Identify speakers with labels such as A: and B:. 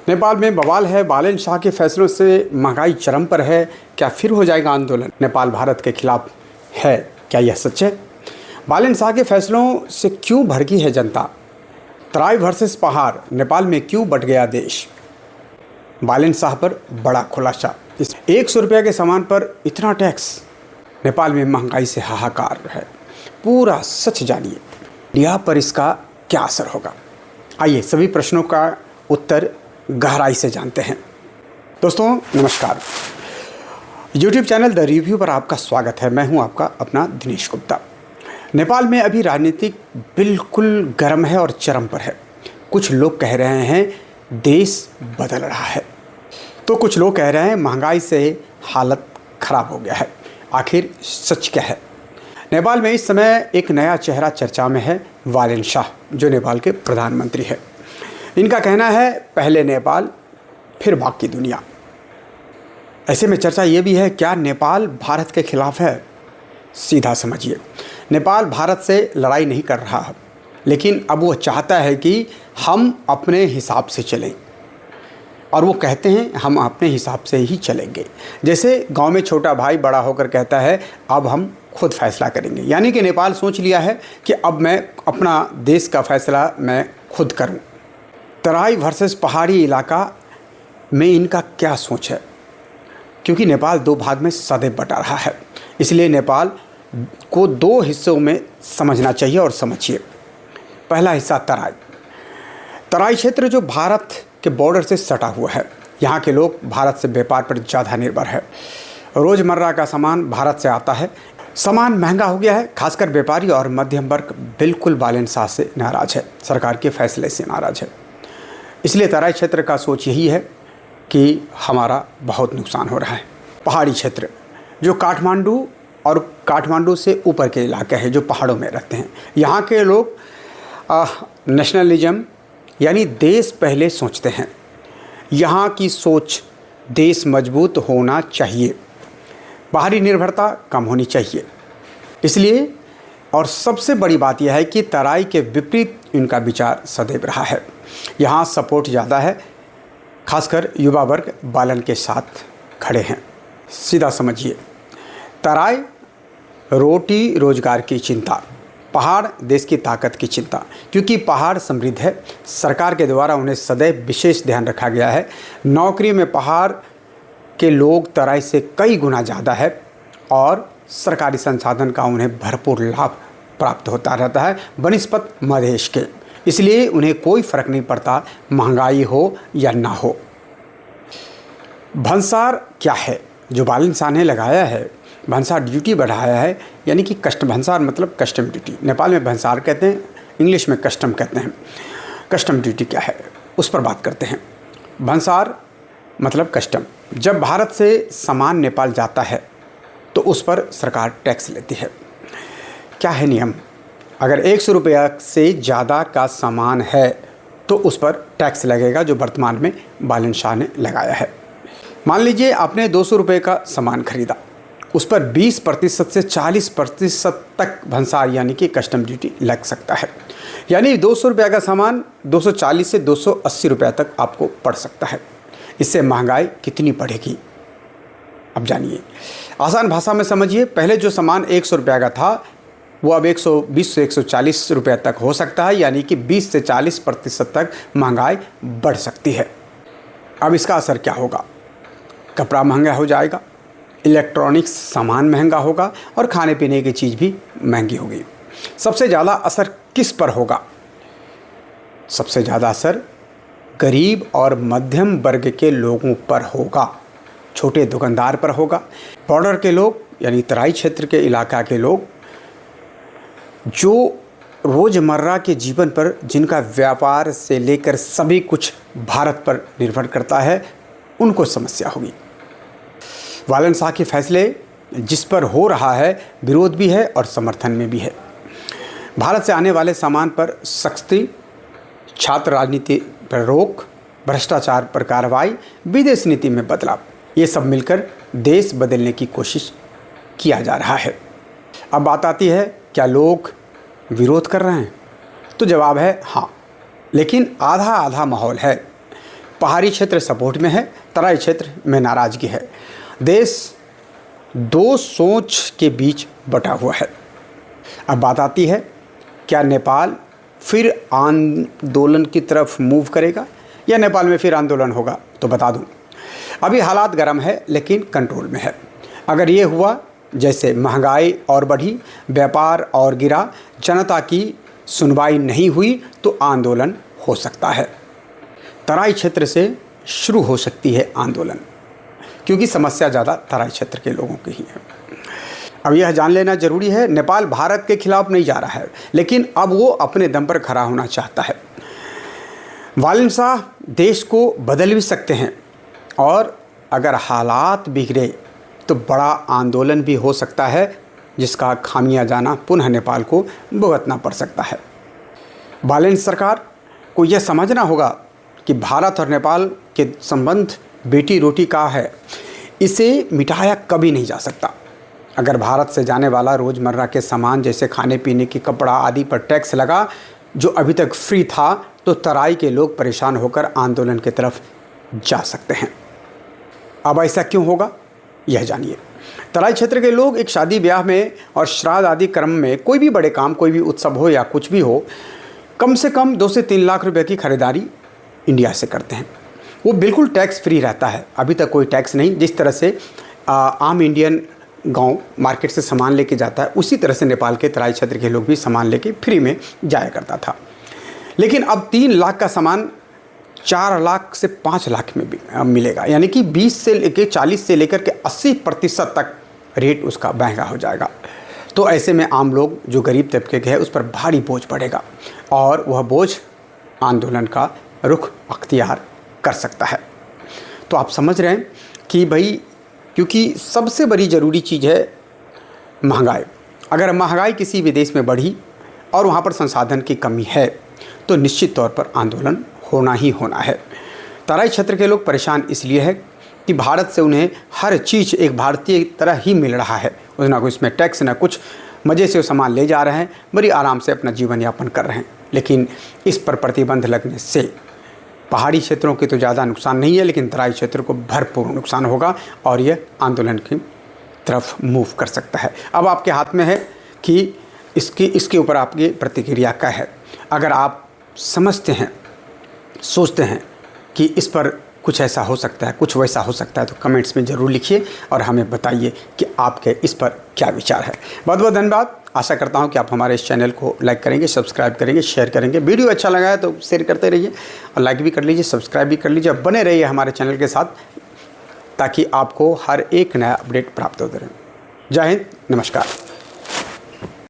A: नेपाल में बवाल है। बालन शाह के फैसलों से महंगाई चरम पर है। क्या फिर हो जाएगा आंदोलन? नेपाल भारत के खिलाफ है, क्या यह सच है? बालन शाह के फैसलों से क्यों भड़की है जनता? तराई वर्सेस पहाड़, नेपाल में क्यों बट गया देश? बालन शाह पर बड़ा खुलासा। इस 100 रुपये के सामान पर इतना टैक्स, नेपाल में महंगाई से हाहाकार है। पूरा सच जानिए। इंडिया पर इसका क्या असर होगा? आइए सभी प्रश्नों का उत्तर गहराई से जानते हैं। दोस्तों नमस्कार, YouTube चैनल द रिव्यू पर आपका स्वागत है। मैं हूं आपका अपना दिनेश गुप्ता। नेपाल में अभी राजनीतिक बिल्कुल गर्म है और चरम पर है। कुछ लोग कह रहे हैं देश बदल रहा है, तो कुछ लोग कह रहे हैं महंगाई से हालत खराब हो गया है। आखिर सच क्या है? नेपाल में इस समय एक नया चेहरा चर्चा में है, बालन शाह, जो नेपाल के प्रधानमंत्री है। इनका कहना है पहले नेपाल फिर बाकी दुनिया। ऐसे में चर्चा ये भी है, क्या नेपाल भारत के खिलाफ है? सीधा समझिए, नेपाल भारत से लड़ाई नहीं कर रहा है, लेकिन अब वो चाहता है कि हम अपने हिसाब से चलें। और वो कहते हैं हम अपने हिसाब से ही चलेंगे। जैसे गांव में छोटा भाई बड़ा होकर कहता है अब हम खुद फैसला करेंगे, यानी कि नेपाल सोच लिया है कि अब मैं अपना देश का फैसला मैं खुद करूं। तराई वर्सेस पहाड़ी इलाका में इनका क्या सोच है? क्योंकि नेपाल दो भाग में सदैव बटा रहा है, इसलिए नेपाल को दो हिस्सों में समझना चाहिए। और समझिए, पहला हिस्सा तराई क्षेत्र जो भारत के बॉर्डर से सटा हुआ है। यहाँ के लोग भारत से व्यापार पर ज़्यादा निर्भर है। रोज़मर्रा का सामान भारत से आता है। सामान महंगा हो गया है, खासकर व्यापारी और मध्यम वर्ग बिल्कुल बालन शाह से नाराज़ है, सरकार के फैसले से नाराज़ है। इसलिए तराई क्षेत्र का सोच यही है कि हमारा बहुत नुकसान हो रहा है। पहाड़ी क्षेत्र जो काठमांडू और काठमांडू से ऊपर के इलाके हैं, जो पहाड़ों में रहते हैं, यहाँ के लोग नेशनलिज्म यानी देश पहले सोचते हैं। यहाँ की सोच देश मजबूत होना चाहिए, बाहरी निर्भरता कम होनी चाहिए। इसलिए और सबसे बड़ी बात यह है कि तराई के विपरीत इनका विचार सदैव रहा है। यहाँ सपोर्ट ज़्यादा है, खासकर युवा वर्ग बालन के साथ खड़े हैं। सीधा समझिए, तराई रोटी रोजगार की चिंता, पहाड़ देश की ताकत की चिंता। क्योंकि पहाड़ समृद्ध है, सरकार के द्वारा उन्हें सदैव विशेष ध्यान रखा गया है। नौकरी में पहाड़ के लोग तराई से कई गुना ज़्यादा है और सरकारी संसाधन का उन्हें भरपूर लाभ प्राप्त होता रहता है बनिस्पत मधेश के। इसलिए उन्हें कोई फ़र्क नहीं पड़ता महंगाई हो या ना हो। भंसार क्या है जो बालन शाह ने लगाया है? भंसार ड्यूटी बढ़ाया है, यानी कि भंसार मतलब कस्टम ड्यूटी। नेपाल में भंसार कहते हैं, इंग्लिश में कस्टम कहते हैं। कस्टम ड्यूटी क्या है उस पर बात करते हैं। भंसार मतलब कस्टम। जब भारत से सामान नेपाल जाता है तो उस पर सरकार टैक्स लेती है। क्या है नियम? अगर 100 रुपया से ज़्यादा का सामान है तो उस पर टैक्स लगेगा, जो वर्तमान में बालन शाह ने लगाया है। मान लीजिए आपने 200 रुपये का सामान खरीदा, उस पर 20% से 40% तक भंसार यानी कि कस्टम ड्यूटी लग सकता है। यानी 200 रुपये का सामान 240 से 280 रुपये तक आपको पड़ सकता है। इससे महंगाई कितनी बढ़ेगी अब जानिए। आसान भाषा में समझिए, पहले जो सामान 100 रुपये का था वो अब 120 से 140 रुपये तक हो सकता है, यानी कि 20 से 40% तक महंगाई बढ़ सकती है। अब इसका असर क्या होगा? कपड़ा महंगा हो जाएगा, इलेक्ट्रॉनिक्स सामान महंगा होगा और खाने पीने की चीज़ भी महंगी होगी। सबसे ज़्यादा असर किस पर होगा? सबसे ज़्यादा असर गरीब और मध्यम वर्ग के लोगों पर होगा, छोटे दुकानदार पर होगा। बॉर्डर के लोग यानी तराई क्षेत्र के इलाका के लोग जो रोज़मर्रा के जीवन पर, जिनका व्यापार से लेकर सभी कुछ भारत पर निर्भर करता है, उनको समस्या होगी। बालन शाह के फैसले जिस पर हो रहा है, विरोध भी है और समर्थन में भी है। भारत से आने वाले सामान पर सख्ती, छात्र राजनीति पर रोक, भ्रष्टाचार पर कार्रवाई, विदेश नीति में बदलाव, ये सब मिलकर देश बदलने की कोशिश किया जा रहा है। अब बात आती है, क्या लोग विरोध कर रहे हैं? तो जवाब है हाँ, लेकिन आधा आधा माहौल है। पहाड़ी क्षेत्र सपोर्ट में है, तराई क्षेत्र में नाराज़गी है। देश दो सोच के बीच बटा हुआ है। अब बात आती है, क्या नेपाल फिर आंदोलन की तरफ मूव करेगा या नेपाल में फिर आंदोलन होगा? तो बता दूं, अभी हालात गर्म है लेकिन कंट्रोल में है। अगर ये हुआ, जैसे महंगाई और बढ़ी, व्यापार और गिरा, जनता की सुनवाई नहीं हुई, तो आंदोलन हो सकता है। तराई क्षेत्र से शुरू हो सकती है आंदोलन, क्योंकि समस्या ज़्यादा तराई क्षेत्र के लोगों की ही है। अब यह जान लेना जरूरी है, नेपाल भारत के खिलाफ नहीं जा रहा है, लेकिन अब वो अपने दम पर खड़ा होना चाहता है। बालेन शाह देश को बदल भी सकते हैं, और अगर हालात बिगड़े तो बड़ा आंदोलन भी हो सकता है, जिसका खामियाजाना पुनः नेपाल को भुगतना पड़ सकता है। बालेन सरकार को यह समझना होगा कि भारत और नेपाल के संबंध बेटी रोटी का है, इसे मिटाया कभी नहीं जा सकता। अगर भारत से जाने वाला रोज़मर्रा के सामान जैसे खाने पीने की, कपड़ा आदि पर टैक्स लगा जो अभी तक फ्री था, तो तराई के लोग परेशान होकर आंदोलन की तरफ जा सकते हैं। अब ऐसा क्यों होगा, यह जानिए। तराई क्षेत्र के लोग एक शादी ब्याह में और श्राद्ध आदि क्रम में, कोई भी बड़े काम, कोई भी उत्सव हो या कुछ भी हो, कम से कम 2 से 3 लाख रुपए की खरीदारी इंडिया से करते हैं। वो बिल्कुल टैक्स फ्री रहता है, अभी तक कोई टैक्स नहीं। जिस तरह से आम इंडियन गांव मार्केट से सामान लेके जाता है, उसी तरह से नेपाल के तराई क्षेत्र के लोग भी सामान लेके फ्री में जाया करता था। लेकिन अब 3 लाख का सामान 4 लाख से 5 लाख में भी मिलेगा, यानी कि 20 से लेकर 40 से लेकर के 80% तक रेट उसका महंगा हो जाएगा। तो ऐसे में आम लोग जो गरीब तबके के हैं उस पर भारी बोझ पड़ेगा, और वह बोझ आंदोलन का रुख अख्तियार कर सकता है। तो आप समझ रहे हैं कि भाई, क्योंकि सबसे बड़ी ज़रूरी चीज़ है महंगाई। अगर महंगाई किसी भी देश में बढ़ी और वहाँ पर संसाधन की कमी है, तो निश्चित तौर पर आंदोलन होना ही होना है। तराई क्षेत्र के लोग परेशान इसलिए है कि भारत से उन्हें हर चीज़ एक भारतीय की तरह ही मिल रहा है। ना कोई इसमें टैक्स, ना कुछ, मज़े से वो सामान ले जा रहे हैं, बड़ी आराम से अपना जीवन यापन कर रहे हैं। लेकिन इस पर प्रतिबंध लगने से पहाड़ी क्षेत्रों के तो ज़्यादा नुकसान नहीं है, लेकिन तराई क्षेत्र को भरपूर नुकसान होगा, और ये आंदोलन की तरफ मूव कर सकता है। अब आपके हाथ में है कि इसके ऊपर आपकी प्रतिक्रिया क्या है। अगर आप समझते हैं, सोचते हैं कि इस पर कुछ ऐसा हो सकता है, कुछ वैसा हो सकता है, तो कमेंट्स में ज़रूर लिखिए और हमें बताइए कि आपके इस पर क्या विचार है। बहुत बहुत धन्यवाद। आशा करता हूं कि आप हमारे इस चैनल को लाइक करेंगे, सब्सक्राइब करेंगे, शेयर करेंगे। वीडियो अच्छा लगा है तो शेयर करते रहिए, और लाइक भी कर लीजिए, सब्सक्राइब भी कर लीजिए। बने रहिए हमारे चैनल के साथ, ताकि आपको हर एक नया अपडेट प्राप्त होते रहे। जय हिंद, नमस्कार।